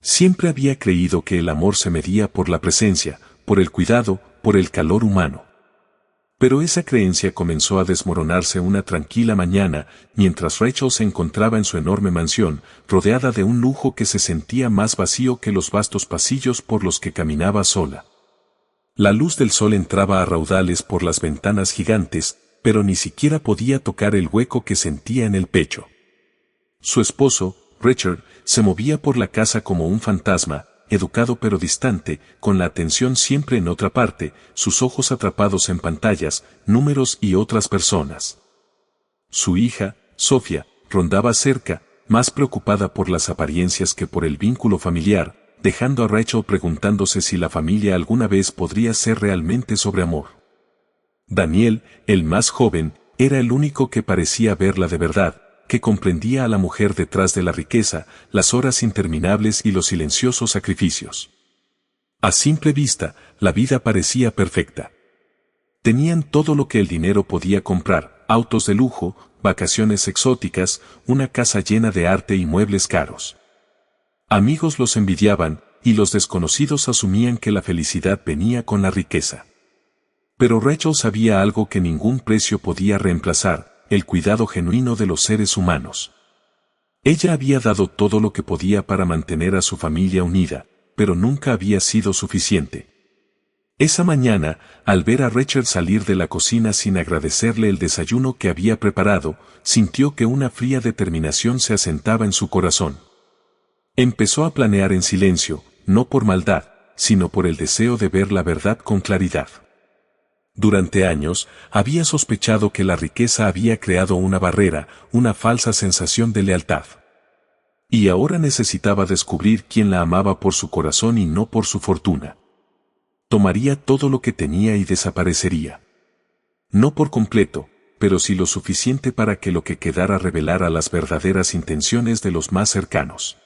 Siempre había creído que el amor se medía por la presencia, por el cuidado, por el calor humano. Pero esa creencia comenzó a desmoronarse una tranquila mañana, mientras Rachel se encontraba en su enorme mansión, rodeada de un lujo que se sentía más vacío que los vastos pasillos por los que caminaba sola. La luz del sol entraba a raudales por las ventanas gigantes, pero ni siquiera podía tocar el hueco que sentía en el pecho. Su esposo, Richard, se movía por la casa como un fantasma, educado pero distante, con la atención siempre en otra parte, sus ojos atrapados en pantallas, números y otras personas. Su hija, Sofía, rondaba cerca, más preocupada por las apariencias que por el vínculo familiar, dejando a Rachel preguntándose si la familia alguna vez podría ser realmente sobre amor. Daniel, el más joven, era el único que parecía verla de verdad, que comprendía a la mujer detrás de la riqueza, las horas interminables y los silenciosos sacrificios. A simple vista, la vida parecía perfecta. Tenían todo lo que el dinero podía comprar, autos de lujo, vacaciones exóticas, una casa llena de arte y muebles caros. Amigos los envidiaban, y los desconocidos asumían que la felicidad venía con la riqueza. Pero Rachel sabía algo que ningún precio podía reemplazar: el cuidado genuino de los seres humanos. Ella había dado todo lo que podía para mantener a su familia unida, pero nunca había sido suficiente. Esa mañana, al ver a Richard salir de la cocina sin agradecerle el desayuno que había preparado, sintió que una fría determinación se asentaba en su corazón. Empezó a planear en silencio, no por maldad, sino por el deseo de ver la verdad con claridad. Durante años, había sospechado que la riqueza había creado una barrera, una falsa sensación de lealtad. Y ahora necesitaba descubrir quién la amaba por su corazón y no por su fortuna. Tomaría todo lo que tenía y desaparecería. No por completo, pero sí lo suficiente para que lo que quedara revelara las verdaderas intenciones de los más cercanos.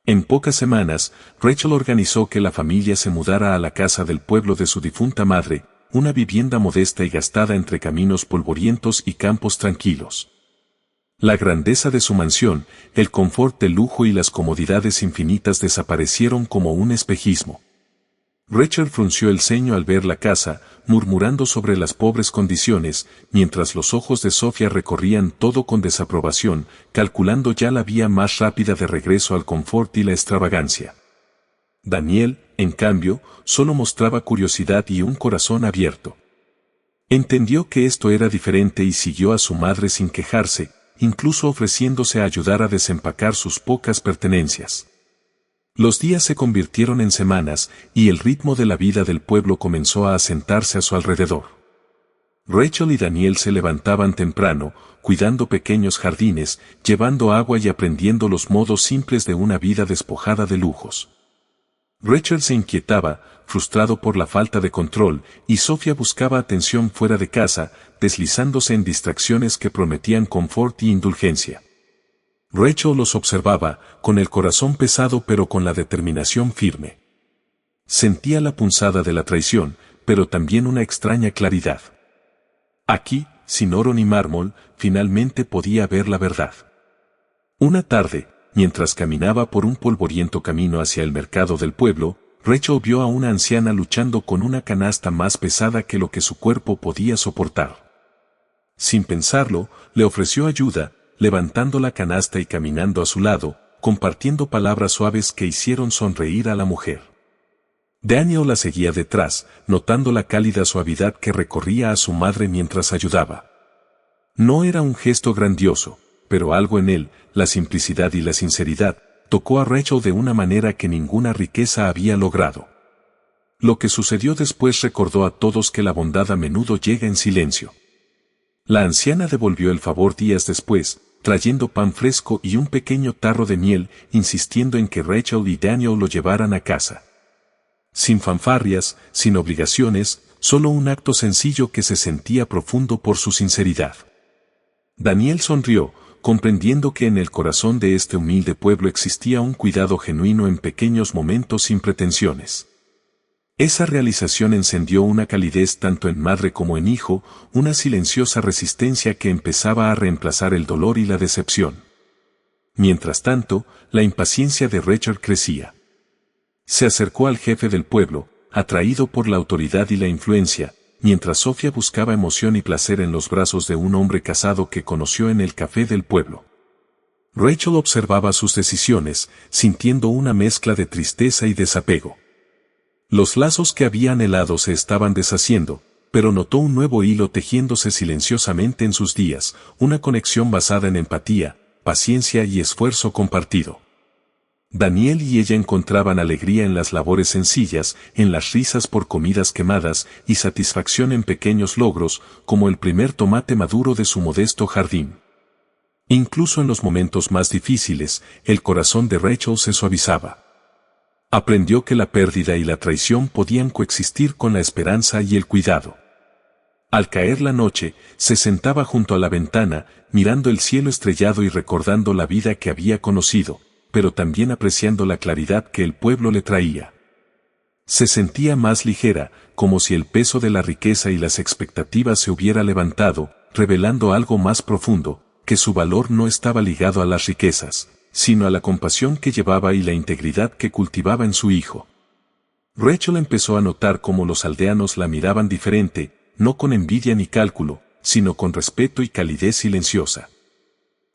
En pocas semanas, Rachel organizó que la familia se mudara a la casa del pueblo de su difunta madre, una vivienda modesta y gastada entre caminos polvorientos y campos tranquilos. La grandeza de su mansión, el confort del lujo y las comodidades infinitas desaparecieron como un espejismo. Richard frunció el ceño al ver la casa, murmurando sobre las pobres condiciones, mientras los ojos de Sofía recorrían todo con desaprobación, calculando ya la vía más rápida de regreso al confort y la extravagancia. Daniel, en cambio, solo mostraba curiosidad y un corazón abierto. Entendió que esto era diferente y siguió a su madre sin quejarse, incluso ofreciéndose a ayudar a desempacar sus pocas pertenencias. Los días se convirtieron en semanas, y el ritmo de la vida del pueblo comenzó a asentarse a su alrededor. Rachel y Daniel se levantaban temprano, cuidando pequeños jardines, llevando agua y aprendiendo los modos simples de una vida despojada de lujos. Richard se inquietaba, frustrado por la falta de control, y Sofía buscaba atención fuera de casa, deslizándose en distracciones que prometían confort y indulgencia. Rachel los observaba, con el corazón pesado pero con la determinación firme. Sentía la punzada de la traición, pero también una extraña claridad. Aquí, sin oro ni mármol, finalmente podía ver la verdad. Una tarde, mientras caminaba por un polvoriento camino hacia el mercado del pueblo, Rachel vio a una anciana luchando con una canasta más pesada que lo que su cuerpo podía soportar. Sin pensarlo, le ofreció ayuda, levantando la canasta y caminando a su lado, compartiendo palabras suaves que hicieron sonreír a la mujer. Daniel la seguía detrás, notando la cálida suavidad que recorría a su madre mientras ayudaba. No era un gesto grandioso, pero algo en él, la simplicidad y la sinceridad, tocó a Rachel de una manera que ninguna riqueza había logrado. Lo que sucedió después recordó a todos que la bondad a menudo llega en silencio. La anciana devolvió el favor días después, trayendo pan fresco y un pequeño tarro de miel, insistiendo en que Rachel y Daniel lo llevaran a casa. Sin fanfarrias, sin obligaciones, solo un acto sencillo que se sentía profundo por su sinceridad. Daniel sonrió, comprendiendo que en el corazón de este humilde pueblo existía un cuidado genuino en pequeños momentos sin pretensiones. Esa realización encendió una calidez tanto en madre como en hijo, una silenciosa resistencia que empezaba a reemplazar el dolor y la decepción. Mientras tanto, la impaciencia de Rachel crecía. Se acercó al jefe del pueblo, atraído por la autoridad y la influencia, mientras Sofía buscaba emoción y placer en los brazos de un hombre casado que conoció en el café del pueblo. Rachel observaba sus decisiones, sintiendo una mezcla de tristeza y desapego. Los lazos que había anhelado se estaban deshaciendo, pero notó un nuevo hilo tejiéndose silenciosamente en sus días, una conexión basada en empatía, paciencia y esfuerzo compartido. Daniel y ella encontraban alegría en las labores sencillas, en las risas por comidas quemadas y satisfacción en pequeños logros, como el primer tomate maduro de su modesto jardín. Incluso en los momentos más difíciles, el corazón de Rachel se suavizaba. Aprendió que la pérdida y la traición podían coexistir con la esperanza y el cuidado. Al caer la noche, se sentaba junto a la ventana, mirando el cielo estrellado y recordando la vida que había conocido, pero también apreciando la claridad que el pueblo le traía. Se sentía más ligera, como si el peso de la riqueza y las expectativas se hubiera levantado, revelando algo más profundo, que su valor no estaba ligado a las riquezas, sino a la compasión que llevaba y la integridad que cultivaba en su hijo. Rachel empezó a notar cómo los aldeanos la miraban diferente, no con envidia ni cálculo, sino con respeto y calidez silenciosa.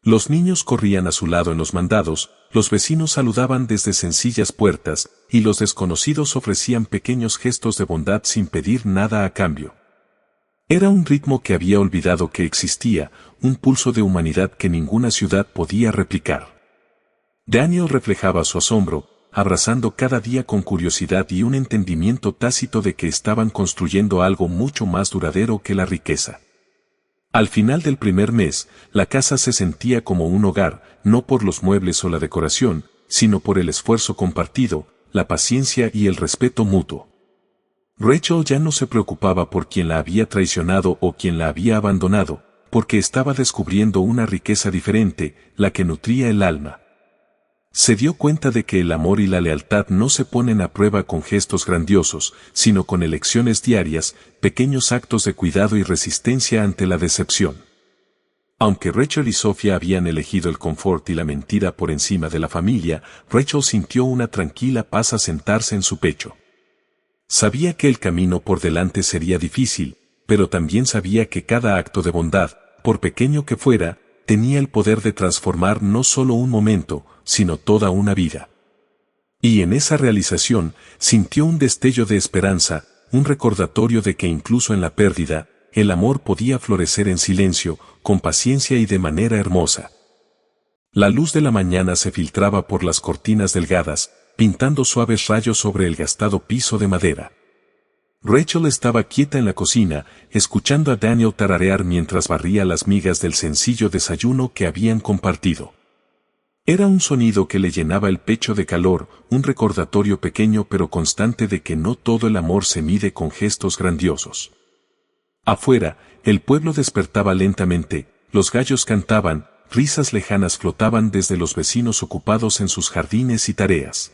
Los niños corrían a su lado en los mandados, los vecinos saludaban desde sencillas puertas, y los desconocidos ofrecían pequeños gestos de bondad sin pedir nada a cambio. Era un ritmo que había olvidado que existía, un pulso de humanidad que ninguna ciudad podía replicar. Daniel reflejaba su asombro, abrazando cada día con curiosidad y un entendimiento tácito de que estaban construyendo algo mucho más duradero que la riqueza. Al final del primer mes, la casa se sentía como un hogar, no por los muebles o la decoración, sino por el esfuerzo compartido, la paciencia y el respeto mutuo. Rachel ya no se preocupaba por quien la había traicionado o quien la había abandonado, porque estaba descubriendo una riqueza diferente, la que nutría el alma. Se dio cuenta de que el amor y la lealtad no se ponen a prueba con gestos grandiosos, sino con elecciones diarias, pequeños actos de cuidado y resistencia ante la decepción. Aunque Rachel y Sofía habían elegido el confort y la mentira por encima de la familia, Rachel sintió una tranquila paz a sentarse en su pecho. Sabía que el camino por delante sería difícil, pero también sabía que cada acto de bondad, por pequeño que fuera, tenía el poder de transformar no solo un momento, sino toda una vida. Y en esa realización, sintió un destello de esperanza, un recordatorio de que incluso en la pérdida, el amor podía florecer en silencio, con paciencia y de manera hermosa. La luz de la mañana se filtraba por las cortinas delgadas, pintando suaves rayos sobre el gastado piso de madera. Rachel estaba quieta en la cocina, escuchando a Daniel tararear mientras barría las migas del sencillo desayuno que habían compartido. Era un sonido que le llenaba el pecho de calor, un recordatorio pequeño pero constante de que no todo el amor se mide con gestos grandiosos. Afuera, el pueblo despertaba lentamente, los gallos cantaban, risas lejanas flotaban desde los vecinos ocupados en sus jardines y tareas.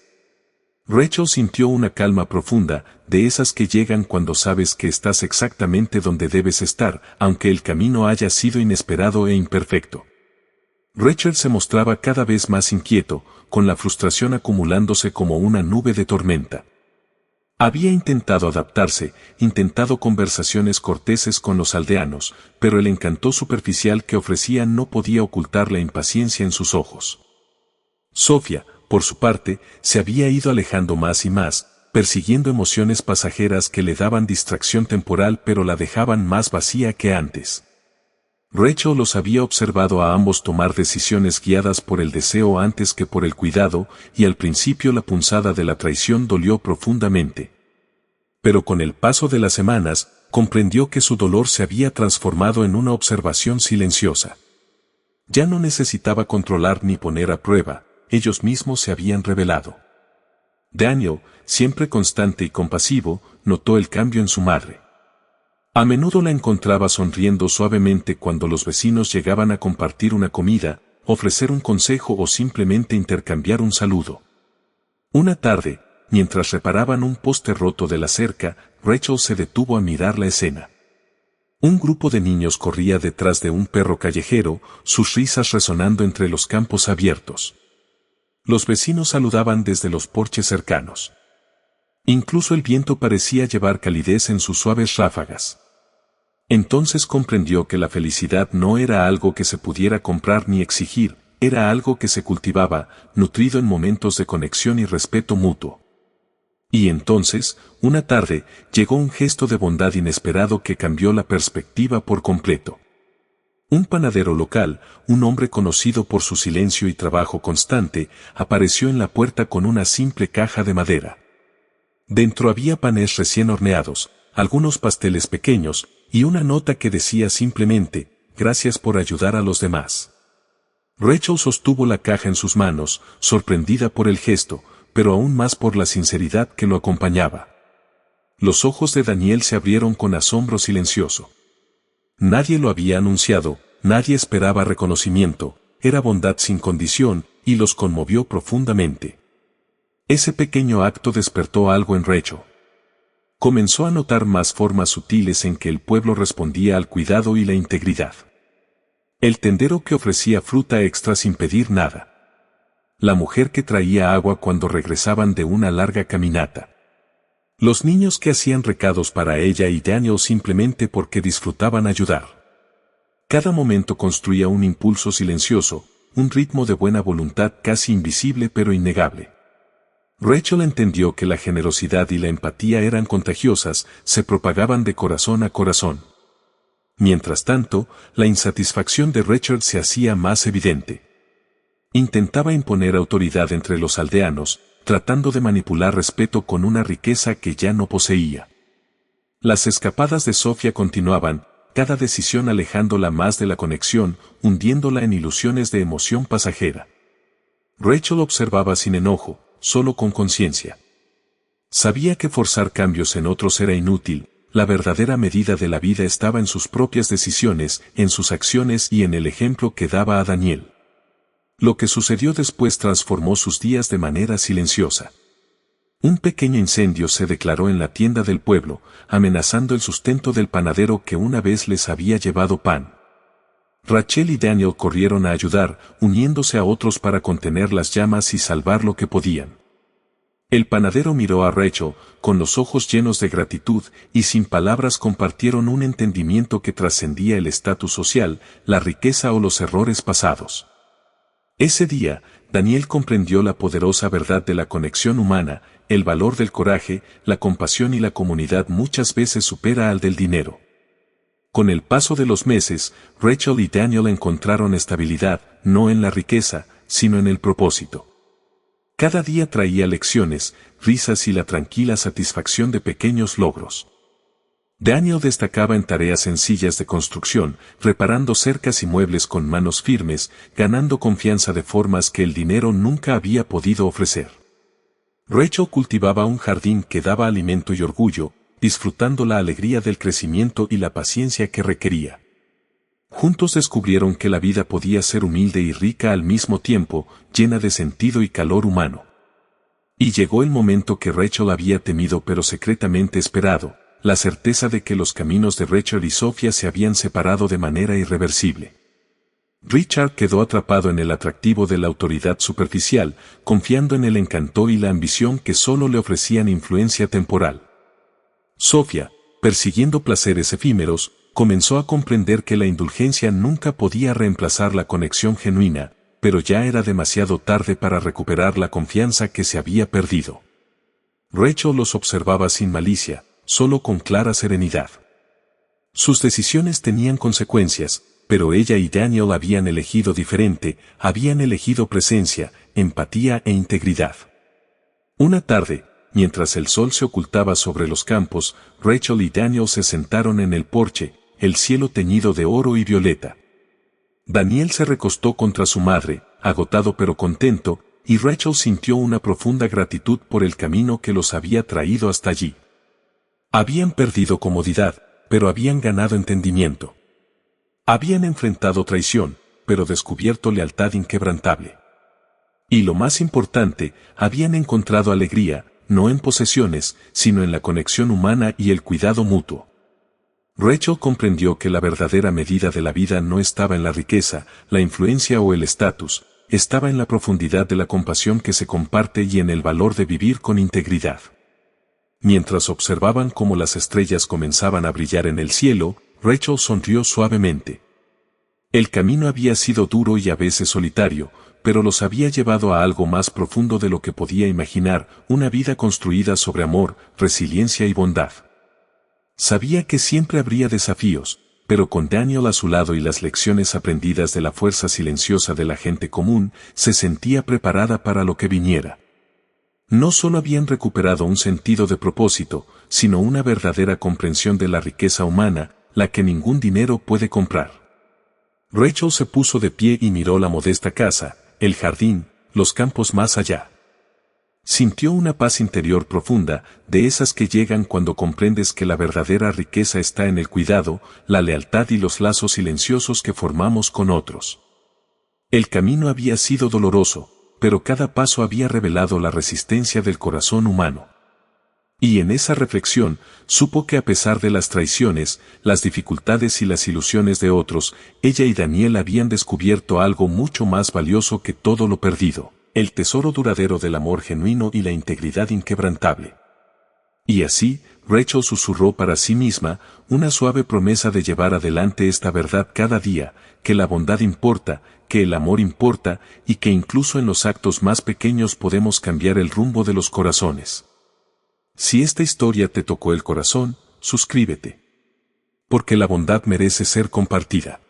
Rachel sintió una calma profunda, de esas que llegan cuando sabes que estás exactamente donde debes estar, aunque el camino haya sido inesperado e imperfecto. Rachel se mostraba cada vez más inquieto, con la frustración acumulándose como una nube de tormenta. Había intentado adaptarse, intentado conversaciones corteses con los aldeanos, pero el encanto superficial que ofrecían no podía ocultar la impaciencia en sus ojos. Sofía, por su parte, se había ido alejando más y más, persiguiendo emociones pasajeras que le daban distracción temporal pero la dejaban más vacía que antes. Rachel los había observado a ambos tomar decisiones guiadas por el deseo antes que por el cuidado, y al principio la punzada de la traición dolió profundamente. Pero con el paso de las semanas, comprendió que su dolor se había transformado en una observación silenciosa. Ya no necesitaba controlar ni poner a prueba, ellos mismos se habían revelado. Daniel, siempre constante y compasivo, notó el cambio en su madre. A menudo la encontraba sonriendo suavemente cuando los vecinos llegaban a compartir una comida, ofrecer un consejo o simplemente intercambiar un saludo. Una tarde, mientras reparaban un poste roto de la cerca, Rachel se detuvo a mirar la escena. Un grupo de niños corría detrás de un perro callejero, sus risas resonando entre los campos abiertos. Los vecinos saludaban desde los porches cercanos. Incluso el viento parecía llevar calidez en sus suaves ráfagas. Entonces comprendió que la felicidad no era algo que se pudiera comprar ni exigir, era algo que se cultivaba, nutrido en momentos de conexión y respeto mutuo. Y entonces, una tarde, llegó un gesto de bondad inesperado que cambió la perspectiva por completo. Un panadero local, un hombre conocido por su silencio y trabajo constante, apareció en la puerta con una simple caja de madera. Dentro había panes recién horneados, algunos pasteles pequeños, y una nota que decía simplemente, «Gracias por ayudar a los demás». Rachel sostuvo la caja en sus manos, sorprendida por el gesto, pero aún más por la sinceridad que lo acompañaba. Los ojos de Daniel se abrieron con asombro silencioso. Nadie lo había anunciado, nadie esperaba reconocimiento, era bondad sin condición, y los conmovió profundamente. Ese pequeño acto despertó algo en Rachel. Comenzó a notar más formas sutiles en que el pueblo respondía al cuidado y la integridad. El tendero que ofrecía fruta extra sin pedir nada. La mujer que traía agua cuando regresaban de una larga caminata. Los niños que hacían recados para ella y Daniel simplemente porque disfrutaban ayudar. Cada momento construía un impulso silencioso, un ritmo de buena voluntad casi invisible pero innegable. Rachel entendió que la generosidad y la empatía eran contagiosas, se propagaban de corazón a corazón. Mientras tanto, la insatisfacción de Rachel se hacía más evidente. Intentaba imponer autoridad entre los aldeanos, tratando de manipular respeto con una riqueza que ya no poseía. Las escapadas de Sofía continuaban, cada decisión alejándola más de la conexión, hundiéndola en ilusiones de emoción pasajera. Rachel observaba sin enojo, solo con conciencia. Sabía que forzar cambios en otros era inútil, la verdadera medida de la vida estaba en sus propias decisiones, en sus acciones y en el ejemplo que daba a Daniel. Lo que sucedió después transformó sus días de manera silenciosa. Un pequeño incendio se declaró en la tienda del pueblo, amenazando el sustento del panadero que una vez les había llevado pan. Rachel y Daniel corrieron a ayudar, uniéndose a otros para contener las llamas y salvar lo que podían. El panadero miró a Rachel, con los ojos llenos de gratitud, y sin palabras compartieron un entendimiento que trascendía el estatus social, la riqueza o los errores pasados. Ese día, Daniel comprendió la poderosa verdad de la conexión humana, el valor del coraje, la compasión y la comunidad muchas veces supera al del dinero. Con el paso de los meses, Rachel y Daniel encontraron estabilidad, no en la riqueza, sino en el propósito. Cada día traía lecciones, risas y la tranquila satisfacción de pequeños logros. Daniel destacaba en tareas sencillas de construcción, reparando cercas y muebles con manos firmes, ganando confianza de formas que el dinero nunca había podido ofrecer. Rachel cultivaba un jardín que daba alimento y orgullo, disfrutando la alegría del crecimiento y la paciencia que requería. Juntos descubrieron que la vida podía ser humilde y rica al mismo tiempo, llena de sentido y calor humano. Y llegó el momento que Rachel había temido pero secretamente esperado, la certeza de que los caminos de Rachel y Sofía se habían separado de manera irreversible. Richard quedó atrapado en el atractivo de la autoridad superficial, confiando en el encanto y la ambición que solo le ofrecían influencia temporal. Sofía, persiguiendo placeres efímeros, comenzó a comprender que la indulgencia nunca podía reemplazar la conexión genuina, pero ya era demasiado tarde para recuperar la confianza que se había perdido. Rachel los observaba sin malicia, solo con clara serenidad. Sus decisiones tenían consecuencias, pero ella y Daniel habían elegido diferente, habían elegido presencia, empatía e integridad. Una tarde, mientras el sol se ocultaba sobre los campos, Rachel y Daniel se sentaron en el porche, el cielo teñido de oro y violeta. Daniel se recostó contra su madre, agotado pero contento, y Rachel sintió una profunda gratitud por el camino que los había traído hasta allí. Habían perdido comodidad, pero habían ganado entendimiento. Habían enfrentado traición, pero descubierto lealtad inquebrantable. Y lo más importante, habían encontrado alegría, no en posesiones, sino en la conexión humana y el cuidado mutuo. Rachel comprendió que la verdadera medida de la vida no estaba en la riqueza, la influencia o el estatus, estaba en la profundidad de la compasión que se comparte y en el valor de vivir con integridad. Mientras observaban cómo las estrellas comenzaban a brillar en el cielo, Rachel sonrió suavemente. El camino había sido duro y a veces solitario, pero los había llevado a algo más profundo de lo que podía imaginar, una vida construida sobre amor, resiliencia y bondad. Sabía que siempre habría desafíos, pero con Daniel a su lado y las lecciones aprendidas de la fuerza silenciosa de la gente común, se sentía preparada para lo que viniera. No solo habían recuperado un sentido de propósito, sino una verdadera comprensión de la riqueza humana, la que ningún dinero puede comprar. Rachel se puso de pie y miró la modesta casa, el jardín, los campos más allá. Sintió una paz interior profunda, de esas que llegan cuando comprendes que la verdadera riqueza está en el cuidado, la lealtad y los lazos silenciosos que formamos con otros. El camino había sido doloroso, pero cada paso había revelado la resistencia del corazón humano. Y en esa reflexión, supo que a pesar de las traiciones, las dificultades y las ilusiones de otros, ella y Daniel habían descubierto algo mucho más valioso que todo lo perdido, el tesoro duradero del amor genuino y la integridad inquebrantable. Y así, Rachel susurró para sí misma, una suave promesa de llevar adelante esta verdad cada día, que la bondad importa, que el amor importa, y que incluso en los actos más pequeños podemos cambiar el rumbo de los corazones. Si esta historia te tocó el corazón, suscríbete. Porque la bondad merece ser compartida.